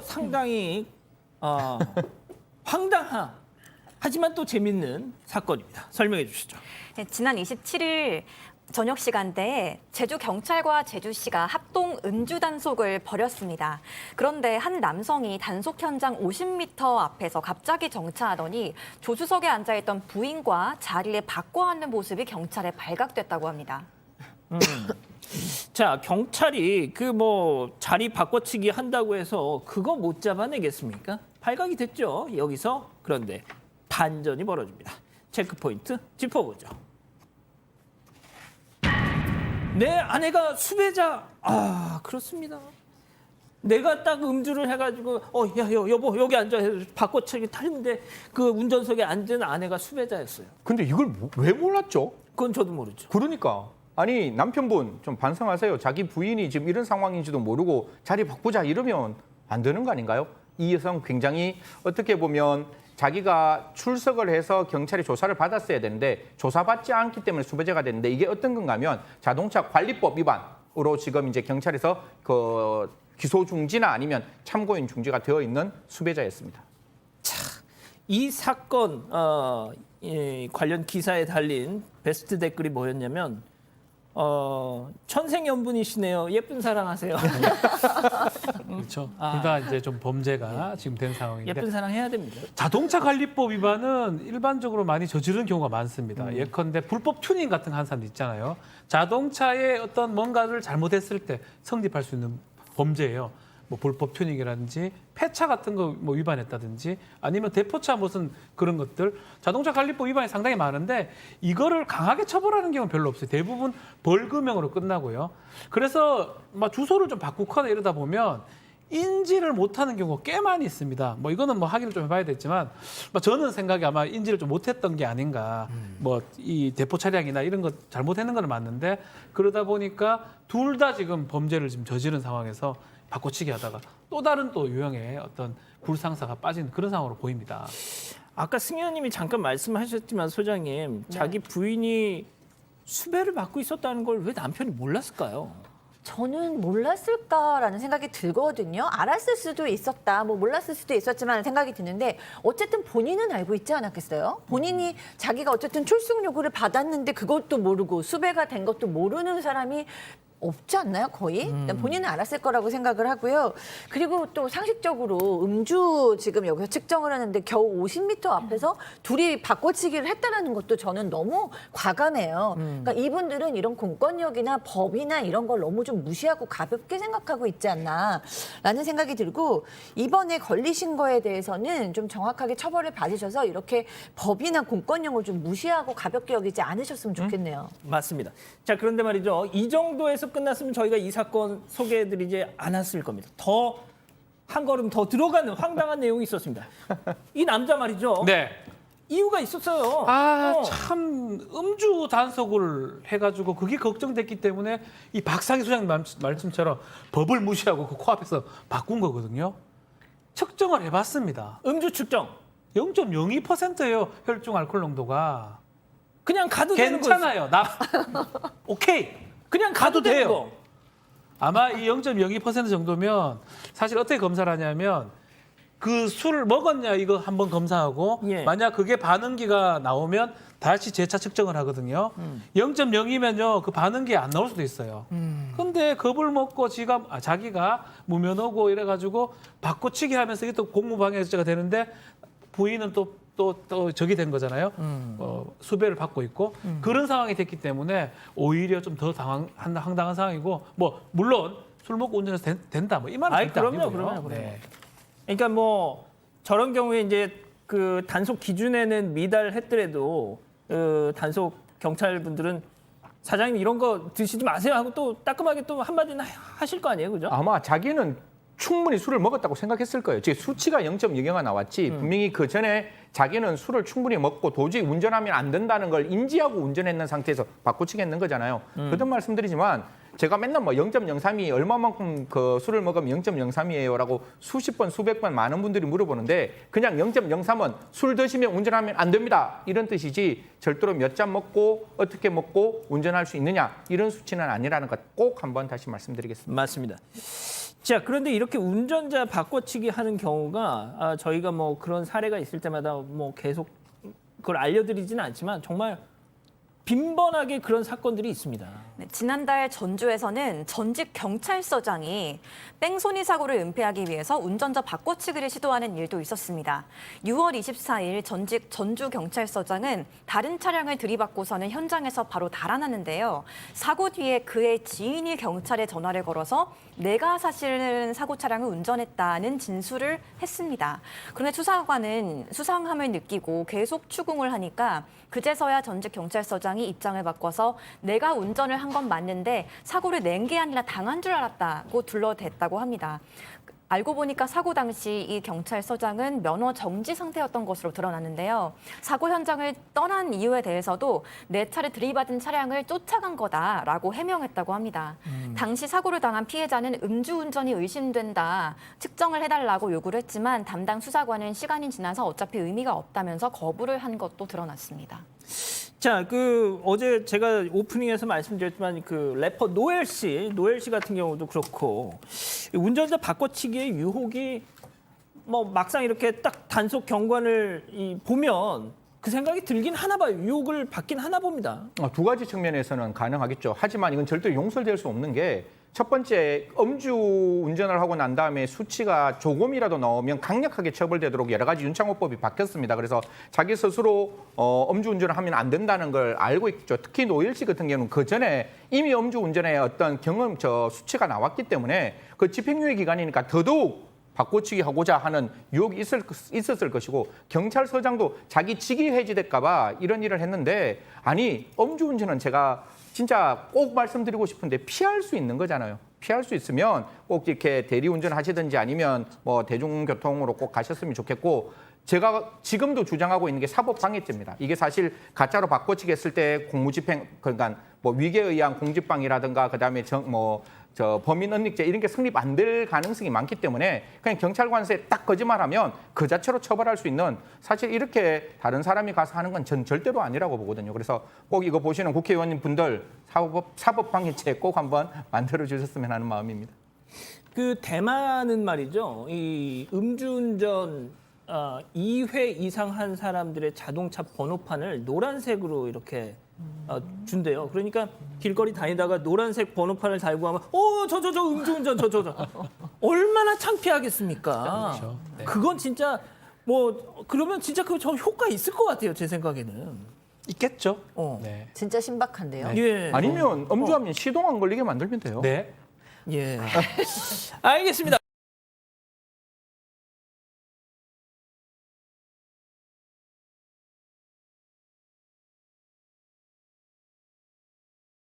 상당히 황당한 하지만 또 재밌는 사건입니다. 설명해 주시죠. 네, 지난 27일 저녁 시간대에 제주경찰과 제주시가 합동 음주 단속을 벌였습니다. 그런데 한 남성이 단속 현장 50m 앞에서 갑자기 정차하더니 조수석에 앉아있던 부인과 자리를 바꿔 앉는 모습이 경찰에 발각됐다고 합니다. 자, 경찰이 그 뭐 자리 바꿔치기 한다고 해서 그거 못 잡아내겠습니까? 발각이 됐죠. 여기서 그런데 반전이 벌어집니다. 체크포인트 짚어보죠. 내 아내가 수배자. 아, 그렇습니다. 내가 딱 음주를 해가지고 야, 여보 여기 앉아 해서 바꿔치기 타는데 그 운전석에 앉은 아내가 수배자였어요. 근데 이걸 왜 몰랐죠? 그건 저도 모르죠. 그러니까 아니 남편분 좀 반성하세요. 자기 부인이 지금 이런 상황인지도 모르고 자리 바꾸자 이러면 안 되는 거 아닌가요? 이 여성 굉장히 어떻게 보면 자기가 출석을 해서 경찰이 조사를 받았어야 되는데 조사받지 않기 때문에 수배자가 됐는데 이게 어떤 건가 하면 자동차 관리법 위반으로 지금 이제 경찰에서 그 기소 중지나 아니면 참고인 중지가 되어 있는 수배자였습니다. 이 사건 관련 기사에 달린 베스트 댓글이 뭐였냐면 천생연분이시네요. 예쁜 사랑하세요. 그렇죠. 둘 다 이제 좀 범죄가 지금 된 상황인데 예쁜 사랑 해야 됩니다. 자동차 관리법 위반은 일반적으로 많이 저지르는 경우가 많습니다. 예컨대 불법 튜닝 같은 거 하는 사람도 있잖아요. 자동차에 어떤 뭔가를 잘못했을 때 성립할 수 있는 범죄예요. 뭐 불법 튜닝이라든지 폐차 같은 거 뭐 위반했다든지 아니면 대포차 무슨 그런 것들 자동차 관리법 위반이 상당히 많은데 이거를 강하게 처벌하는 경우는 별로 없어요. 대부분 벌금형으로 끝나고요. 그래서 막 주소를 좀 바꾸거나 이러다 보면 인지를 못하는 경우가 꽤 많이 있습니다. 뭐 이거는 뭐 확인을 좀 해봐야 되겠지만 저는 생각에 아마 인지를 좀 못했던 게 아닌가. 뭐 이 대포 차량이나 이런 거 잘못했는 건 맞는데 그러다 보니까 둘 다 지금 범죄를 지금 저지른 상황에서 바꿔치기 하다가 또 다른 또 유형의 어떤 굴상사가 빠진 그런 상황으로 보입니다. 아까 승 의원님이 잠깐 말씀하셨지만 소장님 자기 부인이 수배를 받고 있었다는 걸 왜 남편이 몰랐을까요? 저는 몰랐을까라는 생각이 들거든요. 알았을 수도 있었다, 뭐 몰랐을 수도 있었지만 생각이 드는데 어쨌든 본인은 알고 있지 않았겠어요? 본인이 자기가 어쨌든 출석 요구를 받았는데 그것도 모르고 수배가 된 것도 모르는 사람이 없지 않나요, 거의? 본인은 알았을 거라고 생각을 하고요. 그리고 또 상식적으로 음주 지금 여기서 측정을 하는데 겨우 50m 앞에서 둘이 바꿔치기를 했다는 것도 저는 너무 과감해요. 그러니까 이분들은 이런 공권력이나 법이나 이런 걸 너무 좀 무시하고 가볍게 생각하고 있지 않나라는 생각이 들고 이번에 걸리신 거에 대해서는 좀 정확하게 처벌을 받으셔서 이렇게 법이나 공권력을 좀 무시하고 가볍게 여기지 않으셨으면 좋겠네요. 맞습니다. 자, 그런데 말이죠. 이 정도에서 끝났으면 저희가 이 사건 소개해드리지 않았을 겁니다. 더 한 걸음 더 들어가는 황당한 내용이 있었습니다. 이 남자 말이죠. 네. 이유가 있었어요. 참 음주 단속을 해가지고 그게 걱정됐기 때문에 이 박상희 소장님 말씀처럼 법을 무시하고 그 코앞에서 바꾼 거거든요. 측정을 해봤습니다. 음주 측정. 0.02%예요. 혈중 알코올 농도가. 그냥 가도 되는 거예요. 괜찮아요. 오케이. 그냥 가도 돼요. 되는 거. 아마 이 0.02% 정도면 사실 어떻게 검사를 하냐면 그 술을 먹었냐 이거 한번 검사하고 예. 만약 그게 반응기가 나오면 다시 재차 측정을 하거든요. 0.02면요 그 반응기 안 나올 수도 있어요. 근데 겁을 먹고 자기가 무면허고 이래가지고 바꿔치기 하면서 이게 또 공무방해죄가 되는데 부인은 또 적이 된 거잖아요. 수배를 받고 있고 그런 상황이 됐기 때문에 오히려 좀 더 황당한 상황이고 뭐 물론 술 먹고 운전해서 된다 뭐 이 말은 절대 아니고요. 그럼요. 네. 그러니까 뭐 저런 경우에 이제 그 단속 기준에는 미달했더라도 단속 경찰분들은 사장님 이런 거 드시지 마세요 하고 또 따끔하게 또 한마디는 하실 거 아니에요, 그죠? 아마 자기는 충분히 술을 먹었다고 생각했을 거예요. 즉 수치가 0.0가 나왔지 분명히 그 전에 자기는 술을 충분히 먹고 도저히 운전하면 안 된다는 걸 인지하고 운전했는 상태에서 바꿔치기 했는 거잖아요. 거듭 말씀드리지만 제가 맨날 뭐 0.03이 얼마만큼 그 술을 먹으면 0.03이에요라고 수십 번 수백 번 많은 분들이 물어보는데 그냥 0.03은 술 드시면 운전하면 안 됩니다 이런 뜻이지 절대로 몇 잔 먹고 어떻게 먹고 운전할 수 있느냐 이런 수치는 아니라는 것 꼭 한번 다시 말씀드리겠습니다. 맞습니다. 자, 그런데 이렇게 운전자 바꿔치기 하는 경우가 저희가 뭐 그런 사례가 있을 때마다 뭐 계속 그걸 알려드리지는 않지만 정말 빈번하게 그런 사건들이 있습니다. 네, 지난달 전주에서는 전직 경찰서장이 뺑소니 사고를 은폐하기 위해서 운전자 바꿔치기를 시도하는 일도 있었습니다. 6월 24일 전직 전주경찰서장은 다른 차량을 들이받고서는 현장에서 바로 달아나는데요. 사고 뒤에 그의 지인이 경찰에 전화를 걸어서 내가 사실은 사고 차량을 운전했다는 진술을 했습니다. 그런데 수사관은 수상함을 느끼고 계속 추궁을 하니까 그제서야 전직 경찰서장이 입장을 바꿔서 내가 운전을 한 건 맞는데 사고를 낸 게 아니라 당한 줄 알았다고 둘러댔다고 합니다. 알고 보니까 사고 당시 이 경찰서장은 면허 정지 상태였던 것으로 드러났는데요. 사고 현장을 떠난 이유에 대해서도 내 차를 들이받은 차량을 쫓아간 거다라고 해명했다고 합니다. 당시 사고를 당한 피해자는 음주운전이 의심된다, 측정을 해달라고 요구를 했지만 담당 수사관은 시간이 지나서 어차피 의미가 없다면서 거부를 한 것도 드러났습니다. 자, 어제 제가 오프닝에서 말씀드렸지만 그 래퍼 노엘 씨 같은 경우도 그렇고 운전자 바꿔치기의 유혹이 뭐 막상 이렇게 딱 단속 경관을 보면 그 생각이 들긴 하나 봐요. 유혹을 받긴 하나 봅니다. 두 가지 측면에서는 가능하겠죠. 하지만 이건 절대 용서될 수 없는 게 첫 번째, 음주 운전을 하고 난 다음에 수치가 조금이라도 나오면 강력하게 처벌되도록 여러 가지 윤창호법이 바뀌었습니다. 그래서 자기 스스로 음주 운전을 하면 안 된다는 걸 알고 있죠. 특히 노일 씨 같은 경우는 그 전에 이미 음주 운전의 어떤 수치가 나왔기 때문에 그 집행유예 기간이니까 더더욱 바꿔치기 하고자 하는 유혹이 있었을 것이고 경찰서장도 자기 직위 해지될까 봐 이런 일을 했는데 아니 음주운전은 제가 진짜 꼭 말씀드리고 싶은데 피할 수 있는 거잖아요. 피할 수 있으면 꼭 이렇게 대리운전 하시든지 아니면 뭐 대중교통으로 꼭 가셨으면 좋겠고 제가 지금도 주장하고 있는 게 사법방해죄입니다. 이게 사실 가짜로 바꿔치기 했을 때 공무집행 그러니까 뭐 위계에 의한 공직방해라든가 그다음에 범인은닉죄 이런 게 성립 안 될 가능성이 많기 때문에 그냥 경찰관서에 딱 거짓말하면 그 자체로 처벌할 수 있는 사실 이렇게 다른 사람이 가서 하는 건 전 절대로 아니라고 보거든요. 그래서 꼭 이거 보시는 국회의원님 분들 사법방해죄 꼭 한번 만들어 주셨으면 하는 마음입니다. 그 대만은 말이죠. 이 음주운전 2회 이상 한 사람들의 자동차 번호판을 노란색으로 이렇게 준대요. 그러니까 길거리 다니다가 노란색 번호판을 달고 하면 저 음주운전 저 얼마나 창피하겠습니까? 그렇죠. 네. 그건 진짜 그러면 진짜 저 효과 있을 것 같아요. 제 생각에는. 있겠죠. 어. 네. 진짜 신박한데요. 예. 아니면 음주하면 시동 안 걸리게 만들면 돼요. 네. 예. 알겠습니다.